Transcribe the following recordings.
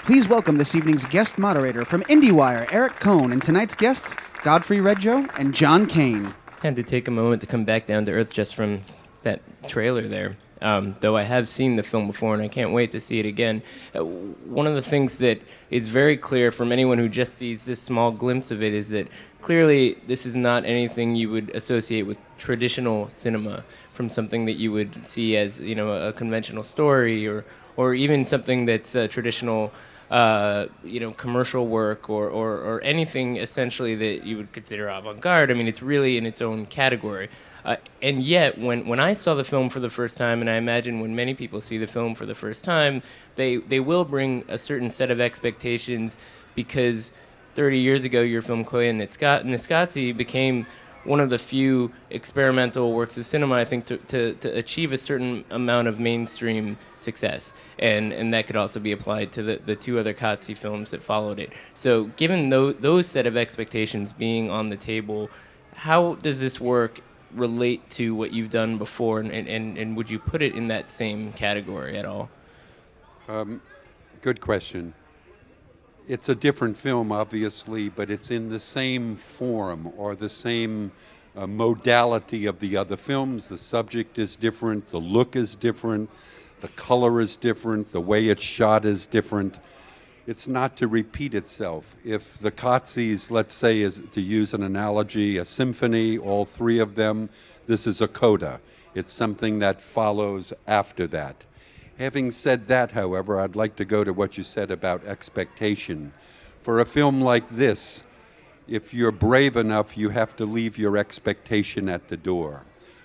Please welcome this evening's guest moderator from IndieWire, Eric Cohn, and tonight's guests, Godfrey Reggio and Jon Kane. I had to take a moment to come back down to earth just from that trailer there. Though I have seen the film before and I can't wait to see it again. One of the things that is very clear from anyone who just sees this small glimpse of it is that clearly this is not anything you would associate with traditional cinema, from something that you would see as, you know, a conventional story or even something that's traditional, commercial work or anything essentially that you would consider avant-garde. I mean, it's really in its own category. And yet, when I saw the film for the first time, and I imagine when many people see the film for the first time, they will bring a certain set of expectations, because 30 years ago, your film Koya Niskatsi became one of the few experimental works of cinema, I think, to achieve a certain amount of mainstream success. And that could also be applied to the two other Katsi films that followed it. So given those set of expectations being on the table, how does this work relate to what you've done before, and would you put it in that same category at all? Good question. It's a different film, obviously, but it's in the same form or the same modality of the other films. The subject is different, the look is different, the color is different, the way it's shot is different. It's not to repeat itself. If the Katsis, let's say, is, to use an analogy, a symphony, all three of them, this is a coda. It's something that follows after that. Having said that, however, I'd like to go to what you said about expectation. For a film like this, if you're brave enough, you have to leave your expectation at the door.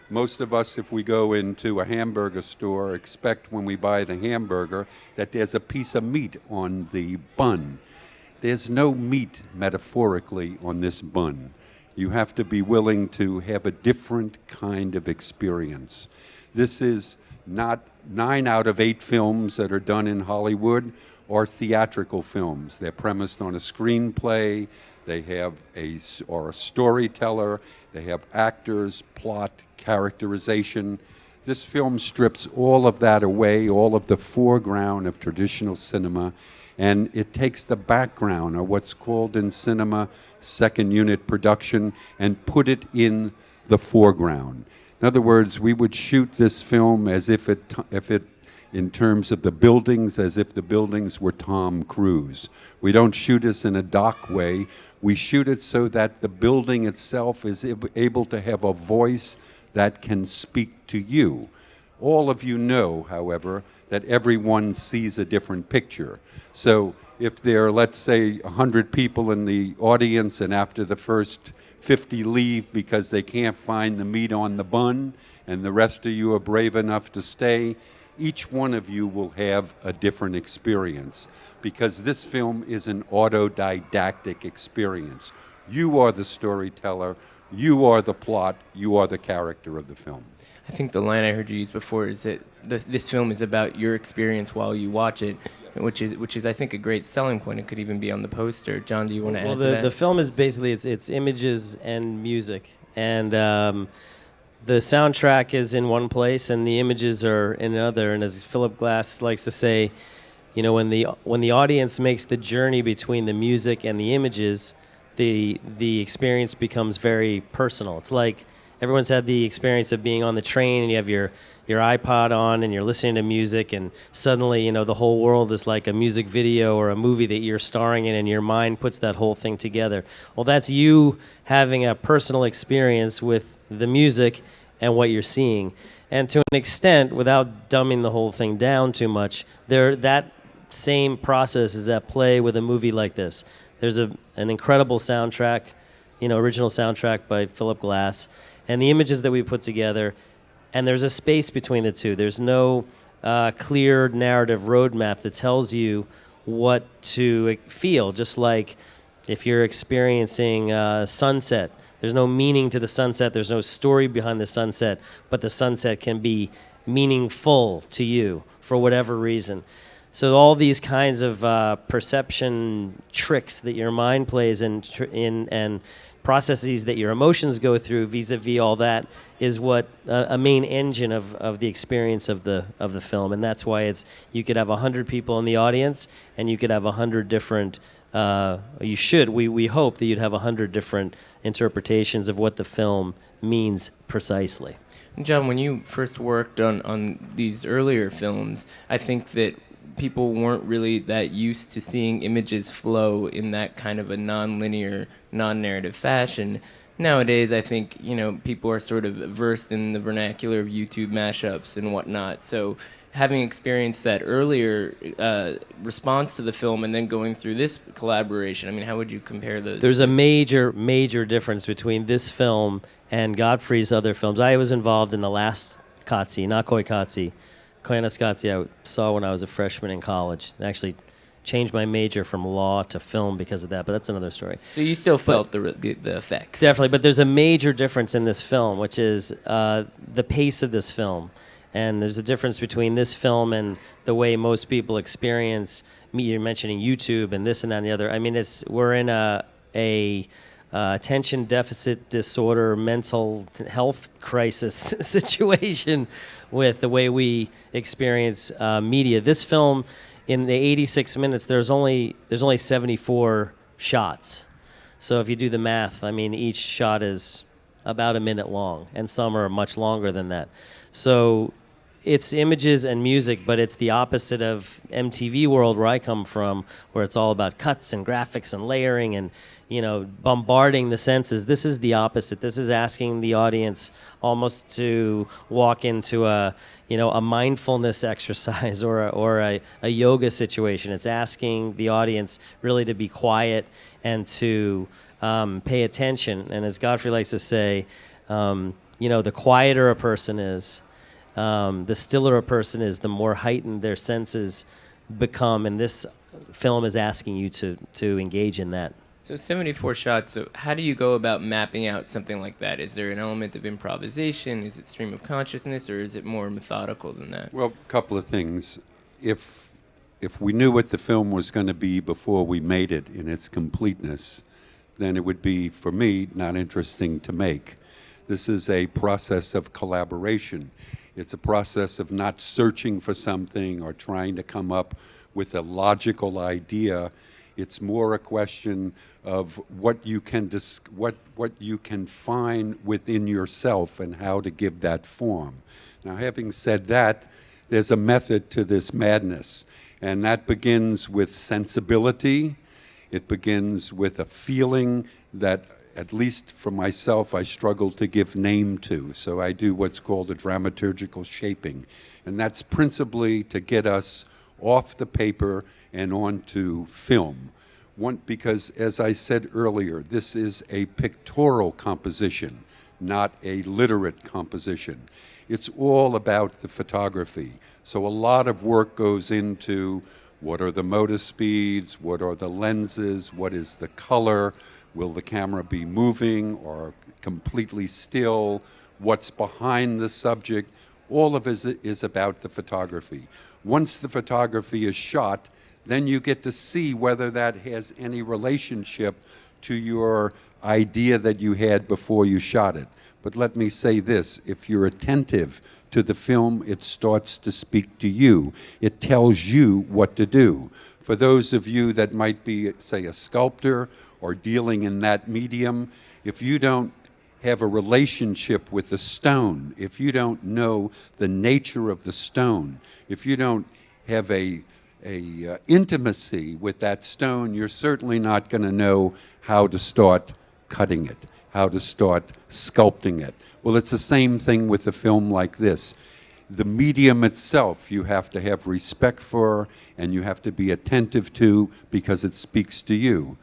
Most of us, if we go into a hamburger store, expect when we buy the hamburger that there's a piece of meat on the bun. There's no meat, metaphorically, on this bun. You have to be willing to have a different kind of experience. This is not 9 out of 8 films that are done in Hollywood are theatrical films. They're premised on a screenplay. They have a storyteller. They have actors, plot, characterization. This film strips all of that away, all of the foreground of traditional cinema, and it takes the background, or what's called in cinema second unit production, and put it in the foreground. In other words, we would shoot this film as if it, in terms of the buildings, as if the buildings were Tom Cruise. We don't shoot this in a doc way. We shoot it so that the building itself is able to have a voice that can speak to you. All of you know, however, that everyone sees a different picture. So if there are, let's say, 100 people in the audience, and after the first 50 leave because they can't find the meat on the bun, and the rest of you are brave enough to stay, each one of you will have a different experience, because this film is an autodidactic experience. You are the storyteller, you are the plot, you are the character of the film. I think the line I heard you use before is that this film is about your experience while you watch it, which is I think a great selling point. It could even be on the poster. John, do you want to add to that? The film is basically it's images and music, and the soundtrack is in one place and the images are in another. And as Philip Glass likes to say, you know, when the audience makes the journey between the music and the images, the experience becomes very personal. It's like everyone's had the experience of being on the train and you have your iPod on and you're listening to music, and suddenly, you know, the whole world is like a music video or a movie that you're starring in, and your mind puts that whole thing together. Well, that's you having a personal experience with the music and what you're seeing. And to an extent, without dumbing the whole thing down too much, that same process is at play with a movie like this. There's an incredible soundtrack, you know, original soundtrack by Philip Glass, and the images that we put together, and there's a space between the two. There's no clear narrative roadmap that tells you what to feel, just like if you're experiencing sunset. There's no meaning to the sunset. There's no story behind the sunset, but the sunset can be meaningful to you for whatever reason. So all these kinds of perception tricks that your mind plays in and processes that your emotions go through vis-a-vis all that is what a main engine of the experience of the film. And that's why you could have 100 people in the audience, and you could have 100 different we hope that you'd have 100 different interpretations of what the film means precisely. John, when you first worked on these earlier films, I think that people weren't really that used to seeing images flow in that kind of a non-linear, non-narrative fashion. Nowadays, I think, people are sort of versed in the vernacular of YouTube mashups and whatnot. So having experienced that earlier response to the film and then going through this collaboration, I mean, how would you compare those? There's a major, major difference between this film and Godfrey's other films. I was involved in the last Katsi, Nakoi Katsi. Koyaanisqatsi I saw when I was a freshman in college. I actually changed my major from law to film because of that, but that's another story. So you still felt the effects? Definitely, but there's a major difference in this film, which is the pace of this film. And there's a difference between this film and the way most people experience, you're mentioning YouTube and this and that and the other. I mean, we're in a attention deficit disorder, mental health crisis situation with the way we experience media. This film, in the 86 minutes, there's only 74 shots. So if you do the math, I mean, each shot is about a minute long, and some are much longer than that. So it's images and music, but it's the opposite of MTV world where I come from, where it's all about cuts and graphics and layering and, bombarding the senses. This is the opposite. This is asking the audience almost to walk into a mindfulness exercise or a yoga situation. It's asking the audience really to be quiet and to pay attention. And as Godfrey likes to say, the quieter a person is, the stiller a person is, the more heightened their senses become, and this film is asking you to engage in that. So 74 shots, so how do you go about mapping out something like that? Is there an element of improvisation? Is it stream of consciousness, or is it more methodical than that? Well, a couple of things. If we knew what the film was going to be before we made it in its completeness, then it would be, for me, not interesting to make. This is a process of collaboration. It's a process of not searching for something or trying to come up with a logical idea. It's more a question of what you can find within yourself and how to give that form. Now, having said that, there's a method to this madness, and that begins with sensibility. It begins with a feeling that, at least for myself, I struggle to give name to. So I do what's called a dramaturgical shaping. And that's principally to get us off the paper and onto film. Because, as I said earlier, this is a pictorial composition, not a literate composition. It's all about the photography. So a lot of work goes into what are the motor speeds, what are the lenses, what is the color, will the camera be moving or completely still, what's behind the subject. All of it is about the photography. Once the photography is shot, then you get to see whether that has any relationship to your idea that you had before you shot it. But let me say this, if you're attentive to the film, it starts to speak to you. It tells you what to do. For those of you that might be, say, a sculptor or dealing in that medium, if you don't have a relationship with the stone, if you don't know the nature of the stone, if you don't have a intimacy with that stone, you're certainly not going to know how to start cutting it, how to start sculpting it. Well, it's the same thing with a film like this. The medium itself you have to have respect for and you have to be attentive to because it speaks to you.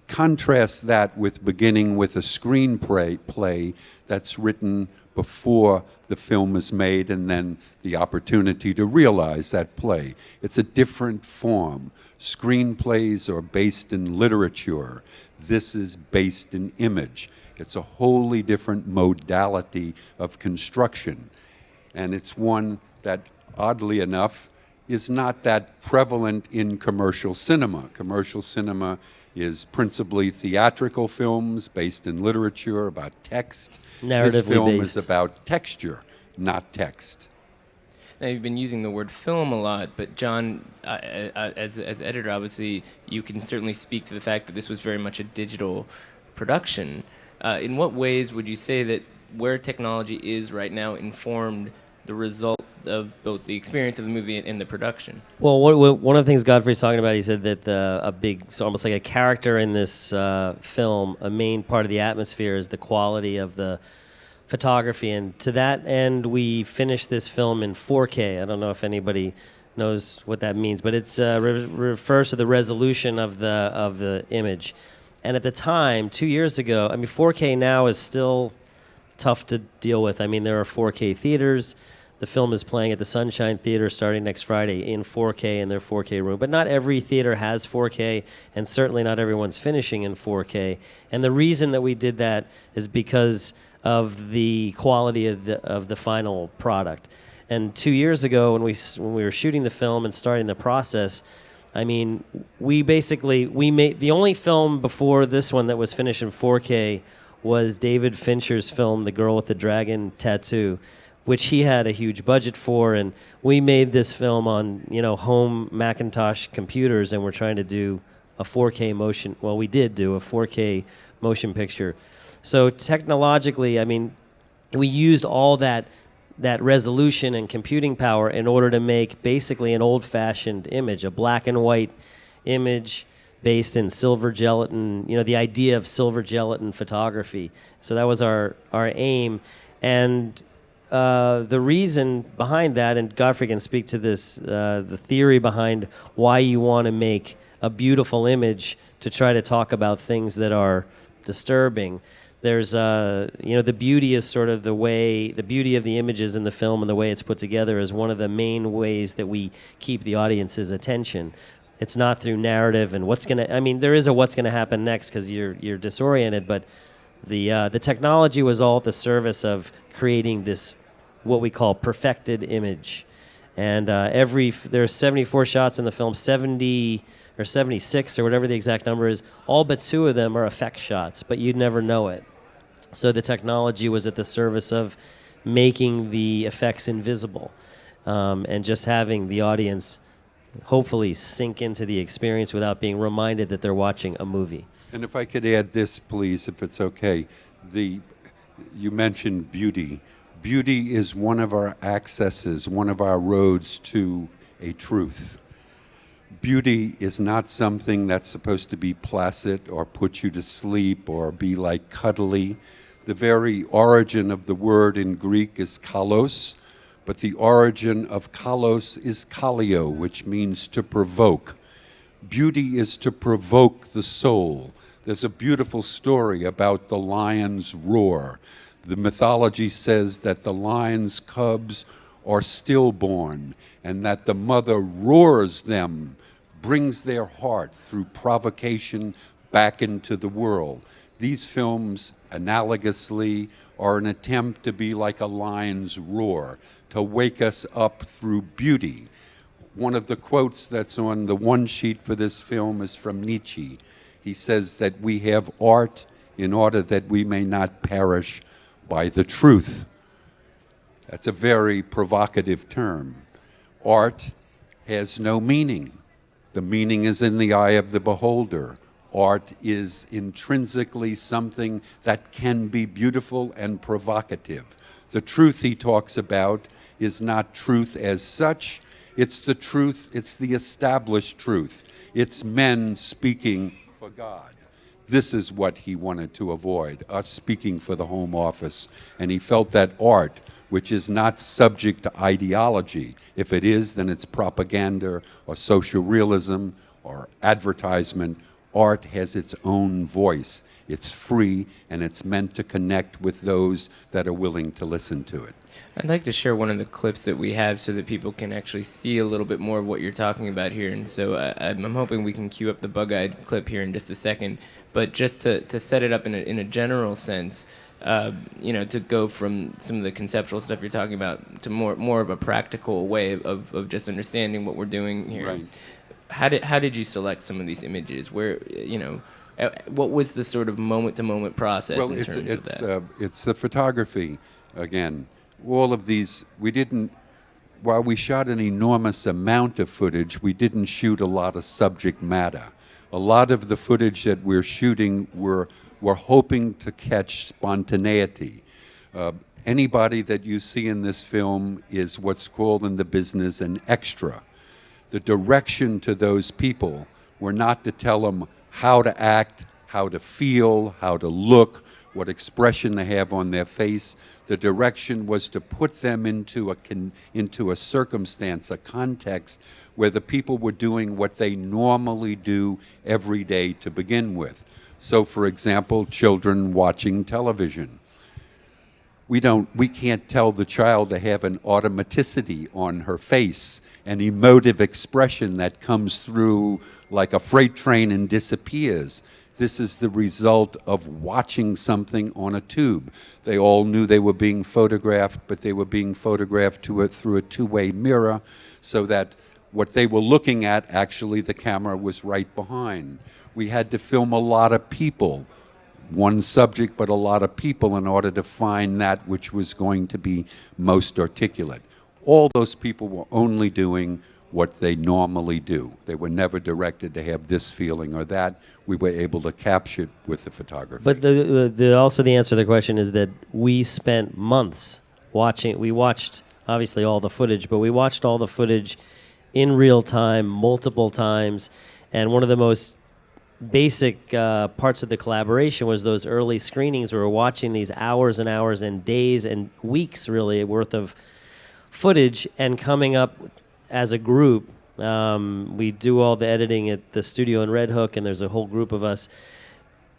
Contrast that with beginning with a screenplay that's written before the film is made and then the opportunity to realize that play. It's a different form. Screenplays are based in literature. This is based in image. It's a wholly different modality of construction. And it's one that, oddly enough, is not that prevalent in commercial cinema. Commercial cinema is principally theatrical films based in literature about text. This Narratively film based. is about texture, not text. Now, you've been using the word film a lot, but John, as editor, obviously, you can certainly speak to the fact that this was very much a digital production. In what ways would you say that where technology is right now informed the result of both the experience of the movie and the production? Well, one of the things Godfrey's talking about, he said that so almost like a character in this film, a main part of the atmosphere is the quality of the photography. And to that end, we finished this film in 4K. I don't know if anybody knows what that means, but it refers to the resolution of the image. And at the time, 2 years ago, 4K now is still tough to deal with. There are 4K theaters. The film is playing at the Sunshine Theater starting next Friday in 4K in their 4K room. But not every theater has 4K, and certainly not everyone's finishing in 4K. And the reason that we did that is because of the quality of the final product. And 2 years ago, when we were shooting the film and starting the process, we made the only film before this one that was finished in 4K was David Fincher's film, The Girl with the Dragon Tattoo, which he had a huge budget for, and we made this film on home Macintosh computers, and we're trying to do a 4K motion. Well, we did do a 4K motion picture. So technologically, we used all that resolution and computing power in order to make basically an old-fashioned image, a black and white image based in silver gelatin. The idea of silver gelatin photography. So that was our aim, and the reason behind that, and Godfrey can speak to this, the theory behind why you want to make a beautiful image to try to talk about things that are disturbing. There's, the beauty is sort of the beauty of the images in the film and the way it's put together is one of the main ways that we keep the audience's attention. It's not through narrative and there is a what's going to happen next because you're disoriented, but the technology was all at the service of creating this what we call perfected image. And there's 74 shots in the film, 70 or 76 or whatever the exact number is. All but 2 of them are effect shots, but you'd never know it. So the technology was at the service of making the effects invisible, and just having the audience hopefully sink into the experience without being reminded that they're watching a movie. And if I could add this, please, if it's okay. You mentioned beauty. Beauty is one of our accesses, one of our roads to a truth. Beauty is not something that's supposed to be placid or put you to sleep or be like cuddly. The very origin of the word in Greek is kalos, but the origin of kalos is kalio, which means to provoke. Beauty is to provoke the soul. There's a beautiful story about the lion's roar. The mythology says that the lion's cubs are stillborn and that the mother roars them, brings their heart through provocation back into the world. These films, analogously, are an attempt to be like a lion's roar, to wake us up through beauty. One of the quotes that's on the one sheet for this film is from Nietzsche. He says that we have art in order that we may not perish by the truth. That's a very provocative term. Art has no meaning. The meaning is in the eye of the beholder. Art is intrinsically something that can be beautiful and provocative. The truth he talks about is not truth as such. It's the truth, it's the established truth. It's men speaking for God. This is what he wanted to avoid, us speaking for the Home Office. And he felt that art, which is not subject to ideology, if it is, then it's propaganda or social realism or advertisement. Art has its own voice. It's free, and it's meant to connect with those that are willing to listen to it. I'd like to share one of the clips that we have so that people can actually see a little bit more of what you're talking about here. And so I'm hoping we can cue up the bug-eyed clip here in just a second. But just to set it up in a general sense, to go from some of the conceptual stuff you're talking about to more of a practical way of just understanding what we're doing here. Right. How did you select some of these images? Where, what was the sort of moment-to-moment process Well, in terms of that? it's the photography again. All of these, while we shot an enormous amount of footage, we didn't shoot a lot of subject matter. A lot of the footage that we're shooting, we're hoping to catch spontaneity. Anybody that you see in this film is what's called in the business an extra. The direction to those people were not to tell them how to act, how to feel, how to look, what expression they have on their face. The direction was to put them into a circumstance, a context where the people were doing what they normally do every day to begin with. So, for example, children watching television. We can't tell the child to have an automaticity on her face, an emotive expression that comes through like a freight train and disappears. This is the result of watching something on a tube. They all knew they were being photographed, but they were being photographed through a two-way mirror, so that what they were looking at, actually the camera was right behind. We had to film a lot of people, one subject, but a lot of people, in order to find that which was going to be most articulate. All those people were only doing what they normally do. They were never directed to have this feeling or that. We were able to capture it with the photography. But also the answer to the question is that we spent months watching. We watched, obviously, all the footage, but we watched all the footage in real time, multiple times, and one of the most basic parts of the collaboration was those early screenings. We were watching these hours and hours and days and weeks, really, worth of footage, and coming up as a group. We do all the editing at the studio in Red Hook, and there's a whole group of us.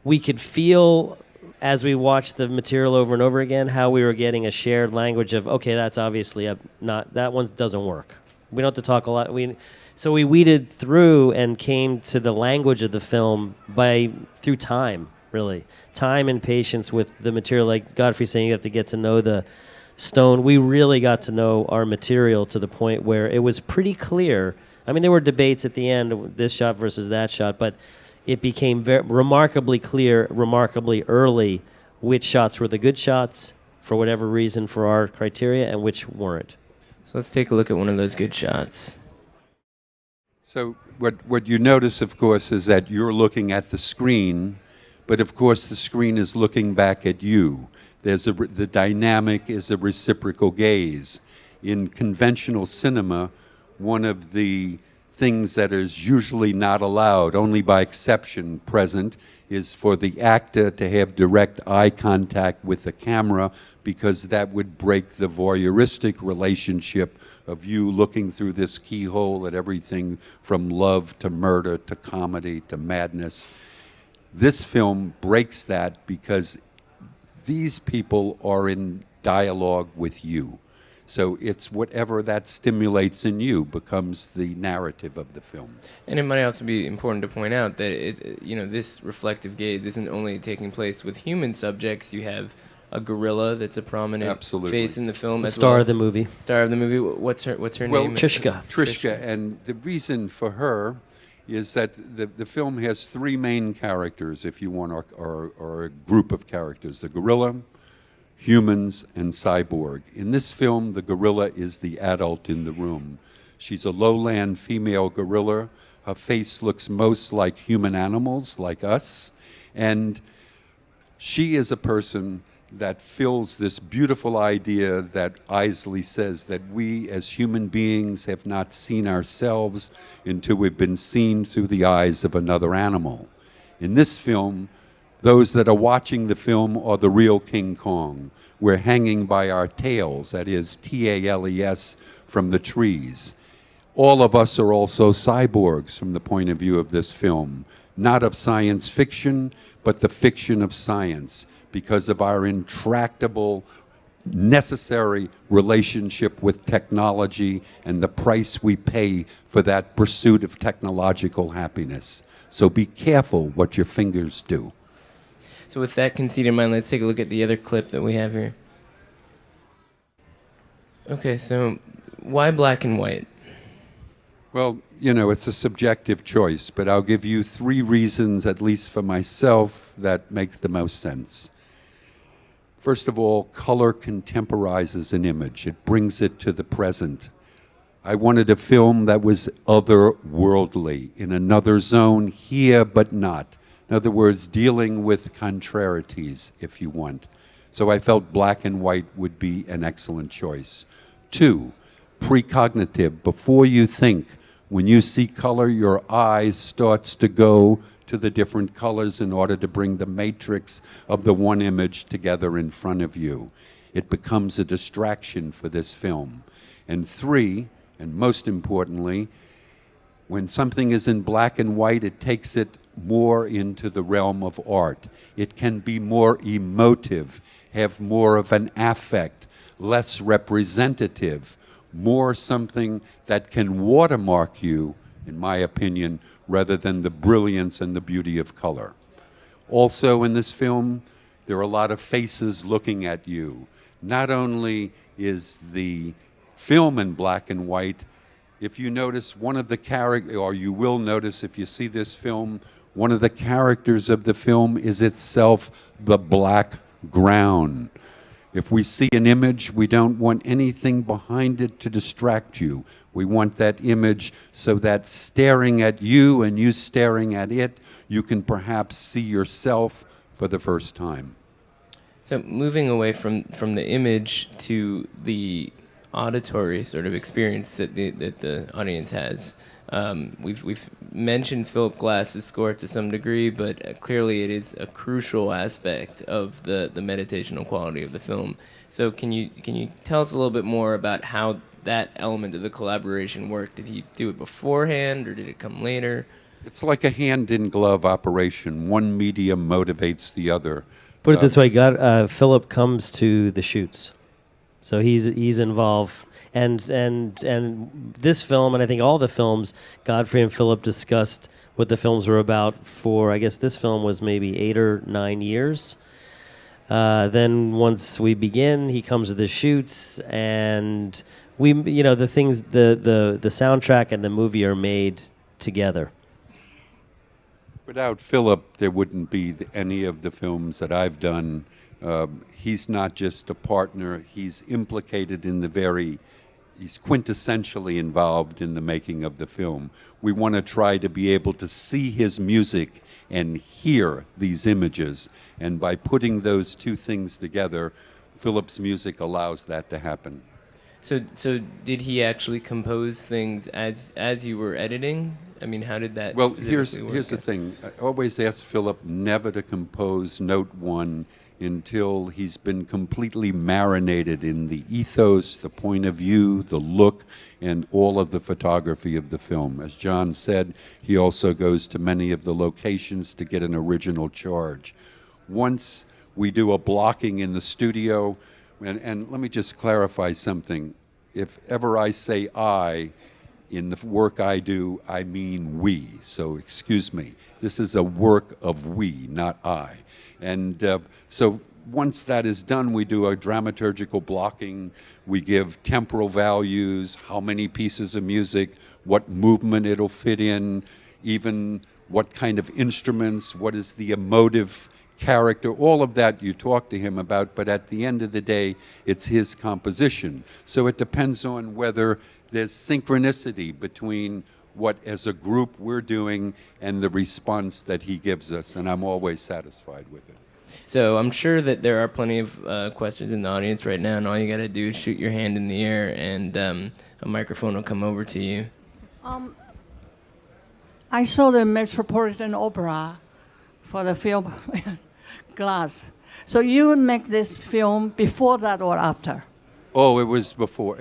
We could feel, as we watched the material over and over again, how we were getting a shared language of, okay, that's obviously not, that one doesn't work. We don't have to talk a lot. So we weeded through and came to the language of the film through time, really. Time and patience with the material. Like Godfrey saying, you have to get to know the stone. We really got to know our material to the point where it was pretty clear. I mean, there were debates at the end, this shot versus that shot, but it became remarkably clear, remarkably early, which shots were the good shots, for whatever reason, for our criteria, and which weren't. So let's take a look at one of those good shots. So what you notice, of course, is that you're looking at the screen, but of course the screen is looking back at you. The dynamic is a reciprocal gaze. In conventional cinema, one of the things that is usually not allowed, only by exception present, is for the actor to have direct eye contact with the camera, because that would break the voyeuristic relationship of you looking through this keyhole at everything from love to murder to comedy to madness. This film breaks that because these people are in dialogue with you. So it's whatever that stimulates in you becomes the narrative of the film. And it might also be important to point out that this reflective gaze isn't only taking place with human subjects. You have a gorilla that's a prominent face in the film. The star of the movie. Star of the movie. What's her name? Trishka. And the reason for her is that the film has three main characters, if you want, or a group of characters: the gorilla, humans, and cyborg. In this film, the gorilla is the adult in the room. She's a lowland female gorilla. Her face looks most like human animals, like us. And she is a person that fills this beautiful idea that Isley says, that we as human beings have not seen ourselves until we've been seen through the eyes of another animal. In this film, those that are watching the film are the real King Kong. We're hanging by our tails, that is T-A-L-E-S, from the trees. All of us are also cyborgs from the point of view of this film, not of science fiction, but the fiction of science, because of our intractable, necessary relationship with technology and the price we pay for that pursuit of technological happiness. So be careful what your fingers do. So with that conceit in mind, let's take a look at the other clip that we have here. Okay, so why black and white? Well, it's a subjective choice, but I'll give you 3 reasons, at least for myself, that make the most sense. First of all, color contemporizes an image. It brings it to the present. I wanted a film that was otherworldly, in another zone, here but not. In other words, dealing with contrarieties, if you want. So I felt black and white would be an excellent choice. 2, precognitive. Before you think, when you see color, your eye starts to go to the different colors in order to bring the matrix of the one image together in front of you. It becomes a distraction for this film. And 3, and most importantly, when something is in black and white, it takes it more into the realm of art. It can be more emotive, have more of an affect, less representative, more something that can watermark you, in my opinion, rather than the brilliance and the beauty of color. Also in this film, there are a lot of faces looking at you. Not only is the film in black and white, if you notice one of the characters, or you will notice if you see this film, one of the characters of the film is itself the black ground. If we see an image, we don't want anything behind it to distract you. We want that image so that staring at you and you staring at it, you can perhaps see yourself for the first time. So moving away from the image to the auditory sort of experience that the audience has. We've mentioned Philip Glass's score to some degree, but clearly it is a crucial aspect of the meditational quality of the film. So can you tell us a little bit more about how that element of the collaboration worked? Did he do it beforehand, or did it come later? It's like a hand-in-glove operation. One medium motivates the other. Put it this way, Philip comes to the shoots. So he's involved, and this film, and I think all the films, Godfrey and Philip discussed what the films were about for, I guess this film was maybe 8 or 9 years. Then once we begin, he comes to the shoots, and the things, the soundtrack and the movie are made together. Without Philip, there wouldn't be any of the films that I've done. He's not just a partner, he's implicated in he's quintessentially involved in the making of the film. We want to try to be able to see his music and hear these images, and by putting those 2 things together, Philip's music allows that to happen. So did he actually compose things as you were editing? I mean, how did that here's the thing. I always ask Philip never to compose note 1 until he's been completely marinated in the ethos, the point of view, the look, and all of the photography of the film. As Jon said, he also goes to many of the locations to get an original charge. Once we do a blocking in the studio, and let me just clarify something. If ever I say I, in the work I do, I mean we. So excuse me. This is a work of we, not I. And so once that is done, we do a dramaturgical blocking. We give temporal values, how many pieces of music, what movement it'll fit in, even what kind of instruments, what is the emotive character, all of that you talk to him about, but at the end of the day, it's his composition. So it depends on whether there's synchronicity between what as a group we're doing and the response that he gives us, and I'm always satisfied with it. So I'm sure that there are plenty of questions in the audience right now, and all you got to do is shoot your hand in the air, and a microphone will come over to you. I saw the Metropolitan Opera for the film Glass. So you make this film before that or after? Oh, it was before.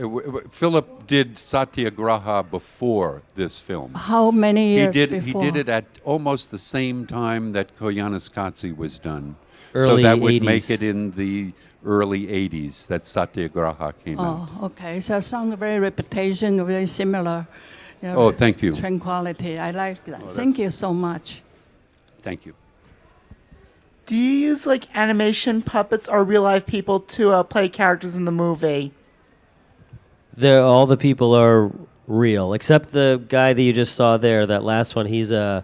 Philip did Satyagraha before this film. How many years before? He did it at almost the same time that Koyaanisqatsi was done. Early so that would 80s. make it in the early 80s that Satyagraha came out. Oh, okay. So it sounds very reputation, very similar. Oh, thank you. Tranquility. I like that. Oh, Thank you so much. Thank you. Do you use like animation puppets or real life people to play characters in the movie? All the people are real, except the guy that you just saw there. That last one, he's a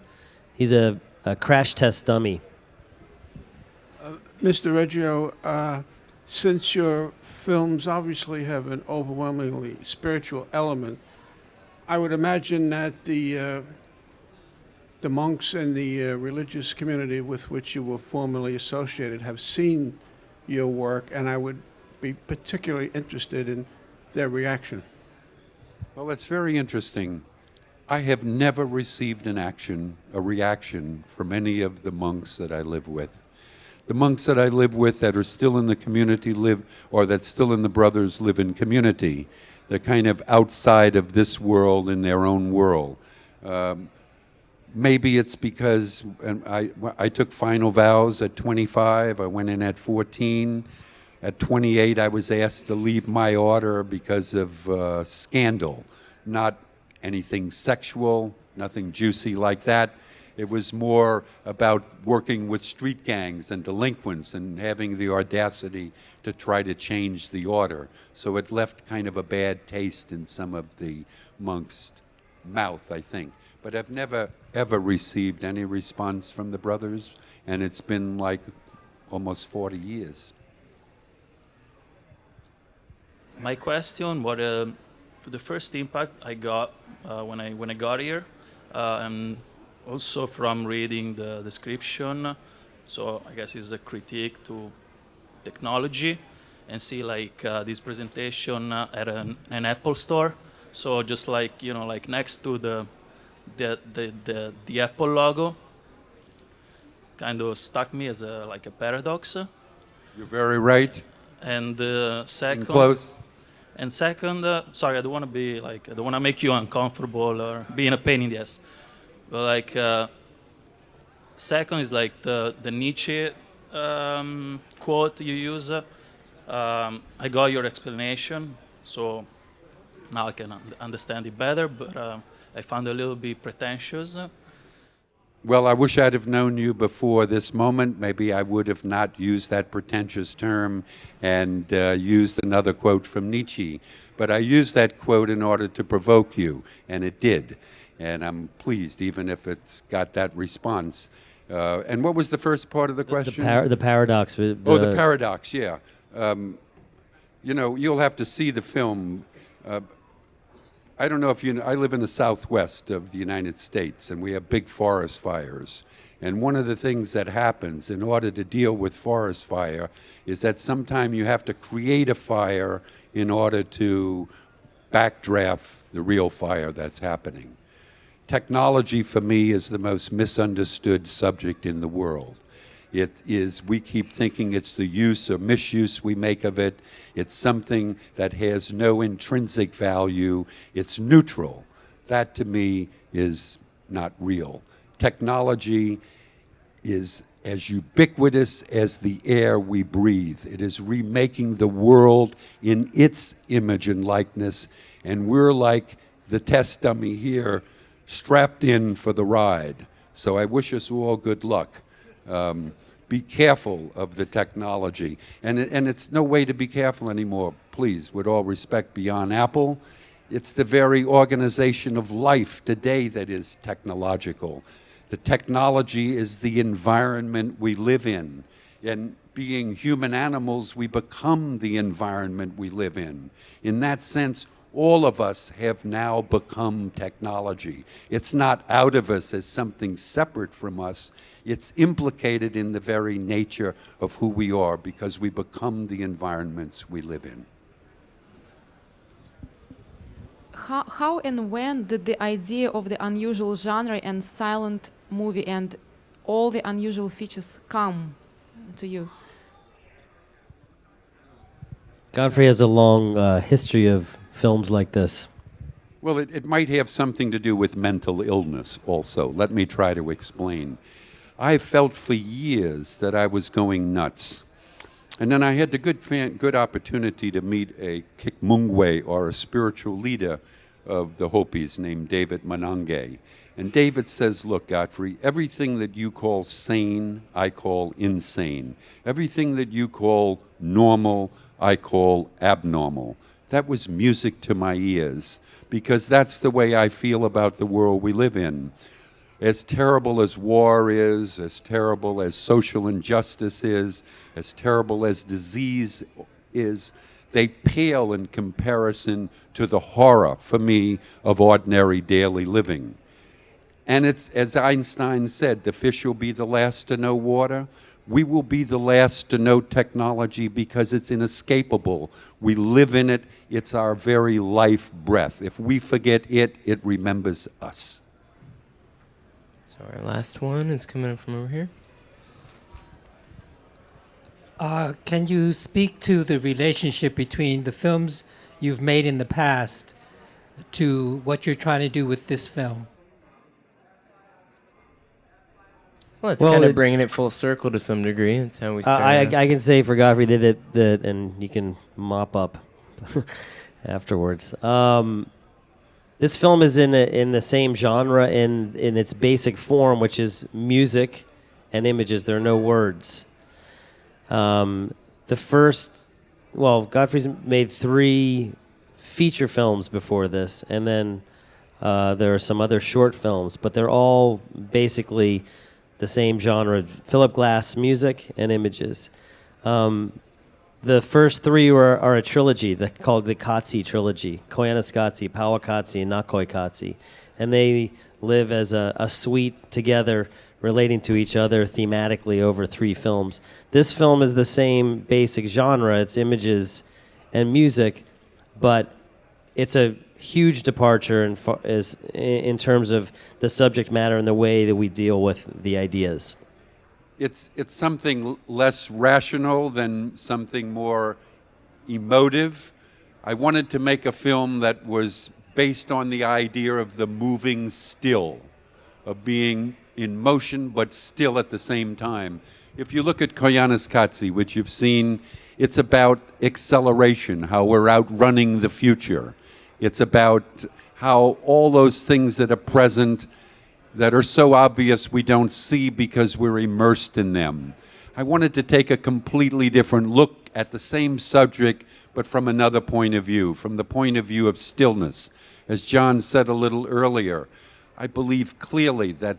crash test dummy. Mr. Reggio, since your films obviously have an overwhelmingly spiritual element, I would imagine that the monks and the religious community with which you were formerly associated have seen your work, and I would be particularly interested in their reaction. Well, it's very interesting. I have never received a reaction from any of the monks that I live with. The monks that I live with that are still in the community or that still in the brothers live in community. They're kind of outside of this world in their own world. Maybe it's because I took final vows at 25. I went in at 14. At 28, I was asked to leave my order because of scandal. Not anything sexual, nothing juicy like that. It was more about working with street gangs and delinquents and having the audacity to try to change the order. So it left kind of a bad taste in some of the monks' mouth, I think. But I've never, ever received any response from the brothers, and it's been like almost 40 years. My question, what for the first impact I got when I got here, and also from reading the description, so I guess it's a critique to technology, and see like this presentation at an Apple store. So just like like next to the Apple logo, kind of struck me as like a paradox. You're very right. And second. Close. And second, sorry, I don't want to be like, I don't want to make you uncomfortable or be in a pain in the ass. But like, second is like the Nietzsche quote you use. I got your explanation, so now I can understand it better, but I found it a little bit pretentious. Well, I wish I'd have known you before this moment. Maybe I would have not used that pretentious term and used another quote from Nietzsche. But I used that quote in order to provoke you, and it did. And I'm pleased, even if it's got that response. And what was the first part of the question? The paradox. The paradox, yeah. You'll have to see the film. I don't know if you know, I live in the southwest of the United States, and we have big forest fires. And one of the things that happens in order to deal with forest fire is that sometimes you have to create a fire in order to backdraft the real fire that's happening. Technology, for me, is the most misunderstood subject in the world. It is, we keep thinking it's the use or misuse we make of it. It's something that has no intrinsic value. It's neutral. That, to me, is not real. Technology is as ubiquitous as the air we breathe. It is remaking the world in its image and likeness, and we're like the test dummy here, strapped in for the ride. So I wish us all good luck. Be careful of the technology. And it's no way to be careful anymore, please, with all respect, beyond Apple. It's the very organization of life today that is technological. The technology is the environment we live in. And being human animals, we become the environment we live in. In that sense, all of us have now become technology. It's not out of us as something separate from us. It's implicated in the very nature of who we are because we become the environments we live in. How and when did the idea of the unusual genre and silent movie and all the unusual features come to you? Godfrey has a long history of films like this. Well, it might have something to do with mental illness also. Let me try to explain. I felt for years that I was going nuts. And then I had the good opportunity to meet a Kikmungwe, or a spiritual leader of the Hopis named David Manange. And David says, look, Godfrey, everything that you call sane, I call insane. Everything that you call normal, I call abnormal. That was music to my ears, because that's the way I feel about the world we live in. As terrible as war is, as terrible as social injustice is, as terrible as disease is, they pale in comparison to the horror, for me, of ordinary daily living. And it's, as Einstein said, the fish will be the last to know water. We will be the last to know technology because it's inescapable. We live in it. It's our very life breath. If we forget it, it remembers us. So our last one is coming up from over here. Can you speak to the relationship between the films you've made in the past to what you're trying to do with this film? Well, it's kind of bringing it full circle to some degree. That's how we started. I can say for Godfrey that and you can mop up afterwards. This film is in the same genre in its basic form, which is music and images. There are no words. Godfrey's made 3 feature films before this, and then there are some other short films, but they're all basically the same genre, Philip Glass music and images. The first 3 are a trilogy called the Katsi trilogy, Koyaanisqatsi, Powakatsi, and Nakoikatsi. And they live as a suite together, relating to each other thematically over 3 films. This film is the same basic genre, it's images and music, but it's a huge departure in terms of the subject matter and the way that we deal with the ideas. It's something less rational than something more emotive. I wanted to make a film that was based on the idea of the moving still, of being in motion but still at the same time. If you look at Koyaanisqatsi, which you've seen, it's about acceleration, how we're outrunning the future. It's about how all those things that are present that are so obvious we don't see because we're immersed in them. I wanted to take a completely different look at the same subject, but from another point of view, from the point of view of stillness. As John said a little earlier, I believe clearly that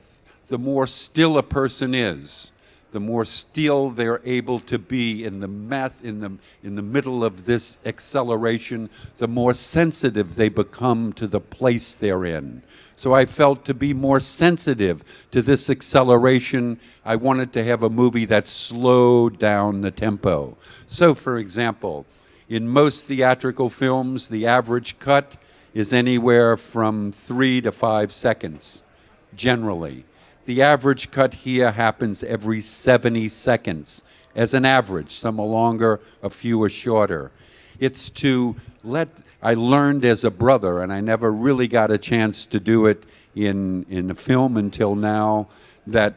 the more still a person is, the more still they're able to be in the middle of this acceleration, the more sensitive they become to the place they're in. So I felt to be more sensitive to this acceleration, I wanted to have a movie that slowed down the tempo. So, for example, in most theatrical films, the average cut is anywhere from 3 to 5 seconds, generally. The average cut here happens every 70 seconds, as an average. Some are longer, a few are shorter. It's I learned as a brother, and I never really got a chance to do it in a film until now, that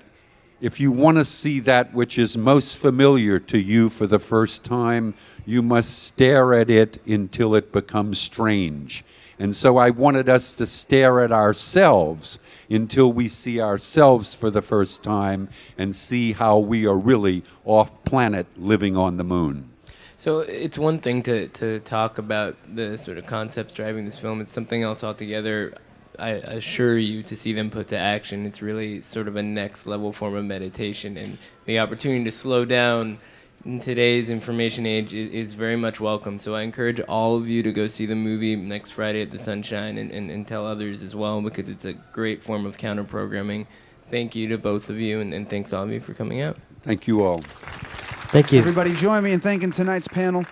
if you want to see that which is most familiar to you for the first time, you must stare at it until it becomes strange. And so I wanted us to stare at ourselves until we see ourselves for the first time and see how we are really off-planet living on the moon. So it's one thing to talk about the sort of concepts driving this film. It's something else altogether, I assure you, to see them put to action. It's really sort of a next level form of meditation, and the opportunity to slow down in today's information age is very much welcome. So I encourage all of you to go see the movie next Friday at the Sunshine and tell others as well, because it's a great form of counter-programming. Thank you to both of you, and thanks all of you for coming out. Thank you all. Thank you. Everybody join me in thanking tonight's panel.